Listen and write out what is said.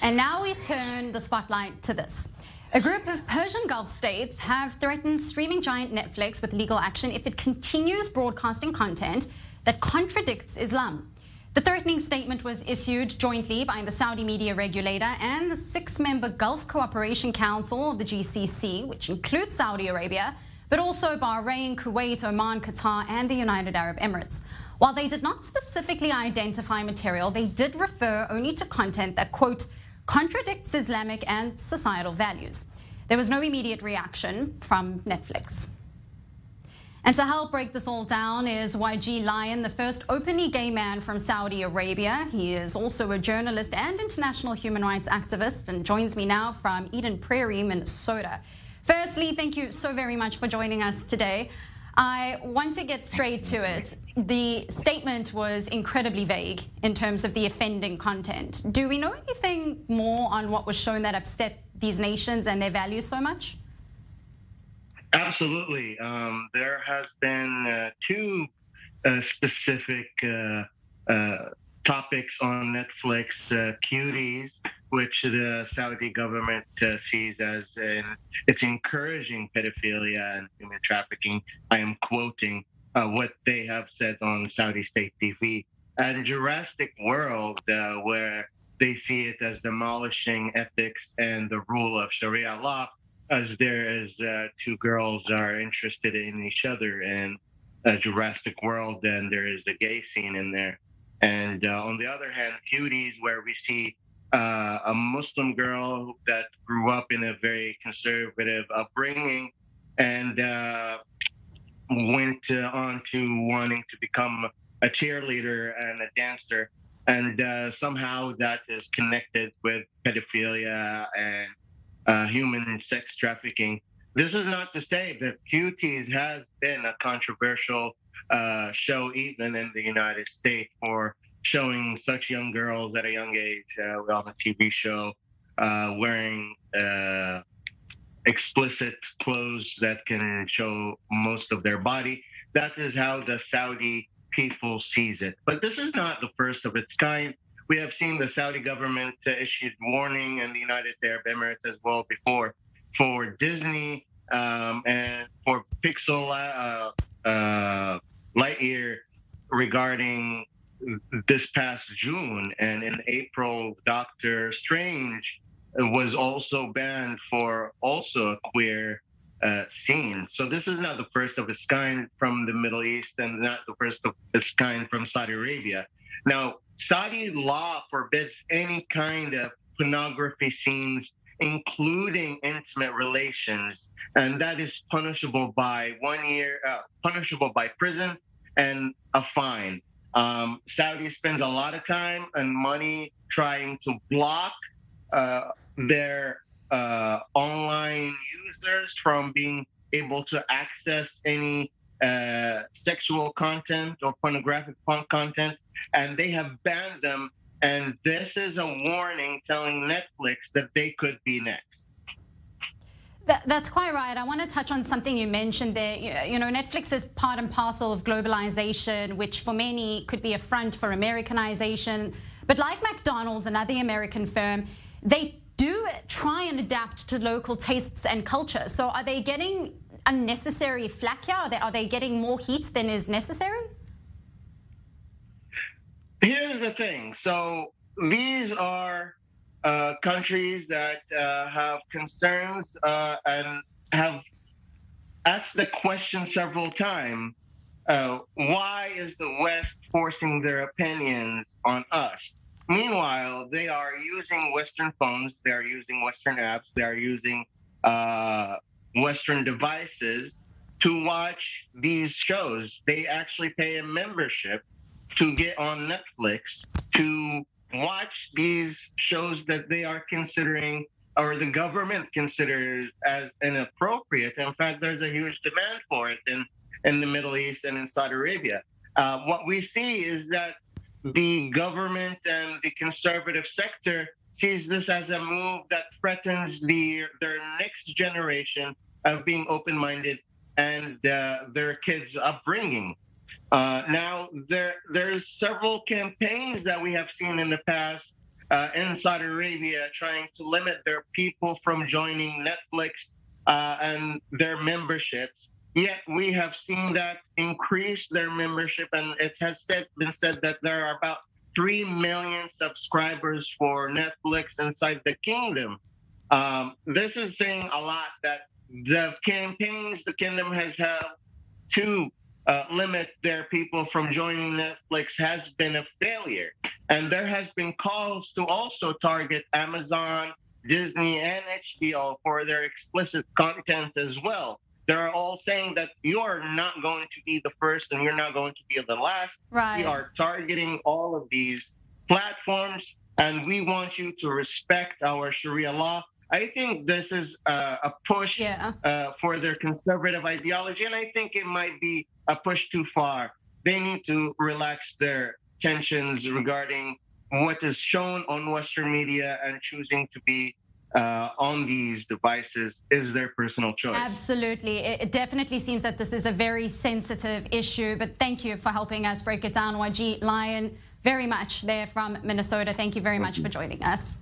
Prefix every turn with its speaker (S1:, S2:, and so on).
S1: And now we turn the spotlight to this. A group of Persian Gulf states have threatened streaming giant Netflix with legal action if it continues broadcasting content that contradicts Islam. The threatening statement was issued jointly by the Saudi media regulator and the six-member Gulf Cooperation Council, the GCC, which includes Saudi Arabia, but also Bahrain, Kuwait, Oman, Qatar, and the United Arab Emirates. While they did not specifically identify material, they did refer only to content that, quote, contradicts Islamic and societal values. There was no immediate reaction from Netflix. And to help break this all down is YG Lion, the first openly gay man from Saudi Arabia. He is also a journalist and international human rights activist and joins me now from Eden Prairie, Minnesota. Firstly, thank you so very much for joining us today. I want to get straight to it. The statement was incredibly vague in terms of the offending content. Do we know anything more on what was shown that upset these nations and their values so much?
S2: Absolutely. There has been two specific topics on Netflix, cuties, which the Saudi government sees as it's encouraging pedophilia and human trafficking. I am quoting what they have said on Saudi state TV. And Jurassic World, where they see it as demolishing ethics and the rule of Sharia law, as there is two girls are interested in each other in Jurassic World, and there is a gay scene in there. And on the other hand, Cuties, where we see a Muslim girl that grew up in a very conservative upbringing and went on to wanting to become a cheerleader and a dancer. And somehow that is connected with pedophilia and human sex trafficking. This is not to say that Cuties has been a controversial show even in the United States for showing such young girls at a young age on a TV show wearing explicit clothes that can show most of their body. That is how the Saudi people sees it. But this is not the first of its kind. We have seen the Saudi government issued warning and the United Arab Emirates as well before for Disney and for Pixel Lightyear regarding this past June. And in April, Doctor Strange was also banned for also a queer scene. So this is not the first of its kind from the Middle East and not the first of its kind from Saudi Arabia. Now, Saudi law forbids any kind of pornography scenes, including intimate relations, and that is punishable by 1 year, punishable by prison and a fine. Saudi spends a lot of time and money trying to block their online users from being able to access any sexual content or pornographic content, and they have banned them. And this is a warning telling Netflix that they could be next.
S1: That's quite right. I want to touch on something you mentioned there. You know, Netflix is part and parcel of globalization, which for many could be a front for Americanization. But like McDonald's, another American firm, they do try and adapt to local tastes and culture. So are they getting unnecessary flack here? Are they getting more heat than is necessary?
S2: Here's the thing. So these are countries that have concerns and have asked the question several times. Why is the West forcing their opinions on us? Meanwhile, they are using Western phones, they are using Western apps, they are using Western devices to watch these shows. They actually pay a membership to get on Netflix to watch these shows that they are considering, or the government considers as inappropriate. In fact, there's a huge demand for it in the Middle East and in Saudi Arabia. What we see is that the government and the conservative sector sees this as a move that threatens their next generation of being open-minded and their kids' upbringing. Now, there's several campaigns that we have seen in the past in Saudi Arabia trying to limit their people from joining Netflix and their memberships. Yet we have seen that increase their membership, and it has been said that there are about 3 million subscribers for Netflix inside the kingdom. This is saying a lot that the campaigns the kingdom has had to limit their people from joining Netflix has been a failure. And there has been calls to also target Amazon, Disney, and HBO for their explicit content as well. They're all saying that you're not going to be the first and you're not going to be the last.
S1: Right.
S2: We are targeting all of these platforms, and we want you to respect our Sharia law. I think this is a push for their conservative ideology, and I think it might be a push too far. They need to relax their tensions regarding what is shown on Western media, and choosing to be on these devices is their personal choice.
S1: Absolutely. It definitely seems that this is a very sensitive issue, but thank you for helping us break it down, YG Lion, very much there from Minnesota. Thank you very much for joining us.